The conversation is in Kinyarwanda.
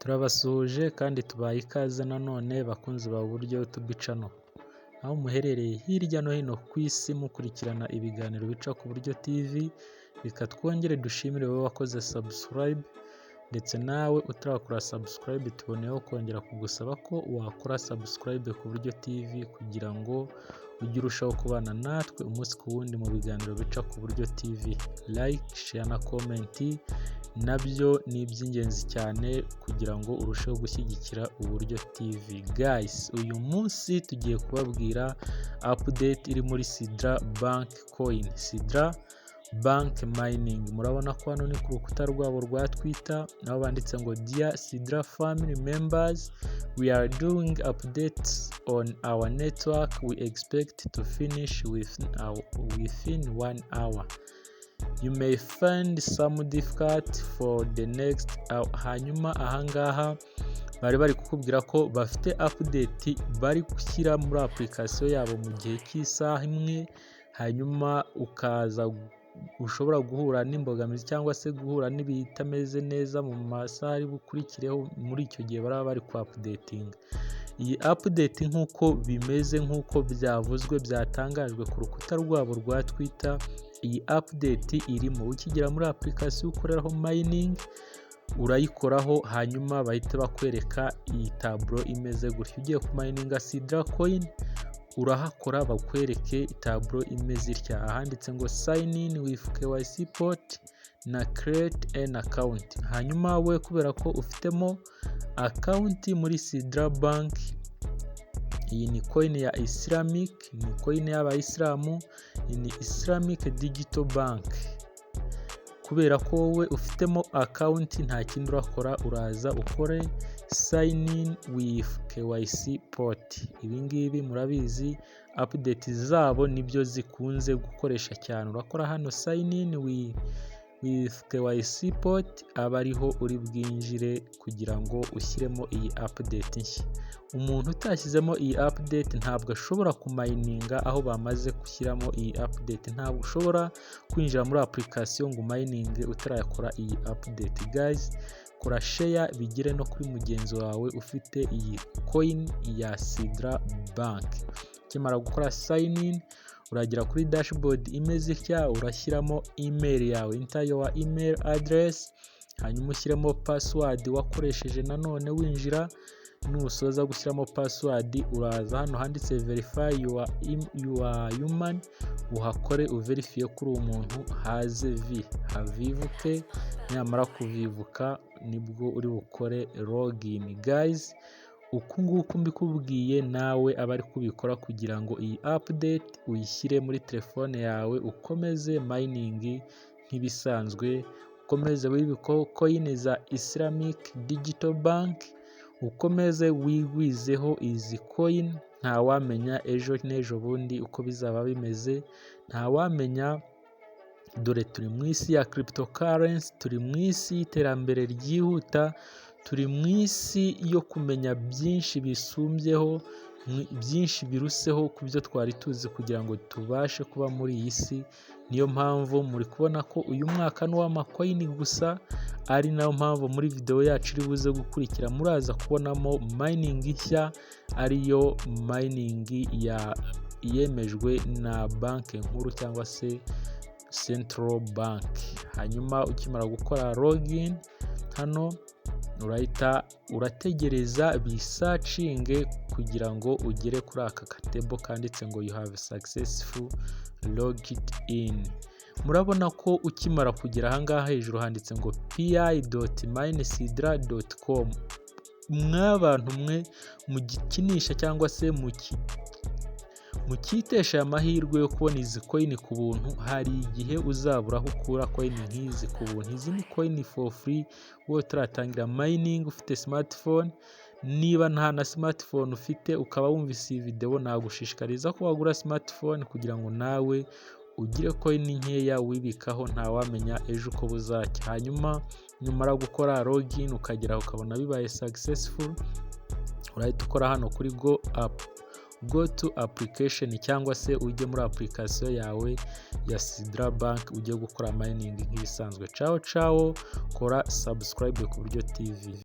Turabasuhuje kandi tubaye ikaze nanone bakunzi ba Uburyo YouTube channel. Aho muherereye hirya no hino ku isi mukurikirana ibiganiro bica ku Buryo TV, reka twongere dushimire wowe wakoze subscribe ndetse nawe utarakora subscribe tuboneyeho kongera kugusaba ko wakora subscribe ku Buryo TV kugira ngo ujye urushaho kubana natwe umunsi ku wundi mu biganiro bica ku Buryo TV. Like, share na comment nabyo ni iby'ingenzi cyane kugira ngo urusheho gushyigikira Uburyo TV. Guys, uyu munsi tugiye kubabwira update iri muri Sidra Bank coin, Sidra Bank mining. Murabona ko hano ni ku rukuta rwabo rwa Twitter, naho banditse ngo Dear Sidra family members, we are doing updates on our network. We expect to finish within 1 hour. You may find some difficult for the next hour. Hanyuma ahangaha bari kukubwira ko bafite update bari gushyira muri application yabo mu gihe cy'isaha imwe, hanyuma ushobora guhura n'imbogamizi cyangwa se guhura n'ibitameze neza mu masaha ari bukurikireho muri icyo gihe bari ku updating. Iyi update nk'uko bimeze, nk'uko byavuzwe byatangajwe ku rukuta rwabo rwa Twitter, iyi update irimo ukigera muri application ukoreraho mining, urayikoraho hanyuma bahita bakwereka iyi tableau imeze gutyo. Ugiye ku mininga Sidra coin urahakora bakwereke tableau imeze itya, ahanditse ngo sign in with KYC port na create an account. Hanyuma we kubera ko ufitemo account muri Sidra Bank, iyi ni coin ya Islamic, ni coin y'abayisilamu, iyi ni Islamic Digital Bank. Kubera ko wowe ufitemo account nta kindi urakora, uraza ukore sign in with KYC port. Ibi ngibi murabizi update zabo nibyo zikunze gukoresha cyane. Urakora hano sign in with KYC port, aba ariho uri bwinjire kugira ngo ushyiremo iyi update nshya. Umuntu utashyizemo iyi update ntabwo ashobora kumininga aho bamaze gushyiramo iyi update. Ntabwo ushobora kwinjira muri application ngo mining utarakora iyi update. Guys, kora share bigire no kuri mugenzi wawe ufite iyi coin ya Sidra Bank. Kimara gukora sign in, uragera kuri dashboard imeze itya, urashyiramo email yawe, enter your email address, hanyuma ushyiremo password wakoresheje nanone winjira. Nusoza gushyiramo password, uraza hano handitse verify your human, uhakore uverifie kuri umuntu, haze havivuke. Nyamara kuvivuka nibwo uri bukore login. Guys, uku nguku mbikubwiye nawe abari kubikora kugira ngo iyi update uyishyire muri telefone yawe, ukomeze mining nk'ibisanzwe, ukomeze wibiko coin za Islamic Digital Bank, ukomeze wigwizeho izi coin. Nta wamenya ejo n'ejo bundi uko bizaba bimeze, nta wamenya. Dore turi mu isi ya cryptocurrency, turi mu isi y'iterambere ryihuta, turi mu isi yo kumenya byinshi bisumbyeho, byinshi biruseho ku byo twari tuzi kugira ngo tubashe kuba muri iyi si. Niyo mpamvu muri kubona ko uyu mwaka ni uw'amacoin gusa, ari nayo mpamvu muri video yacu iri buze gukurikira muraza kubonamo mining nshya, ariyo mining yemejwe na banki nkuru cyangwa se Central Bank. Hanyuma ukimara gukora login hano, urahita urategereza bisearching kugira ngo ugere kuri aka katebo kanditse ngo you have successful logged in. Murabona ko ukimara kugera ahangaha hejuru handitse ngo pi.minesidra.com. Mwabantu mwe mugikinisha cyangwa se mukitesha amahirwe yo kubona izi coin ku buntu, hari igihe uzabura aho ukura coin nk'izi ku buntu. Izi ni coin for free, wowe utaratangira mining ufite smartphone. Niba nta na smartphone ufite ukaba wumvise iyi video, nagushishikariza ko wagura smartphone kugira ngo nawe ugire coin nkeya wibikaho, nta wamenya ejo uko buzacya. Hanyuma nyumara gukora login ukagera ukabona bibaye successful, urahita ukora hano kuri go to application cyangwa se ujye muri application yawe ya Sidra Bank ujye gukora mining nk'ibisanzwe. Ciao, kora subscribe ku Buryo TV.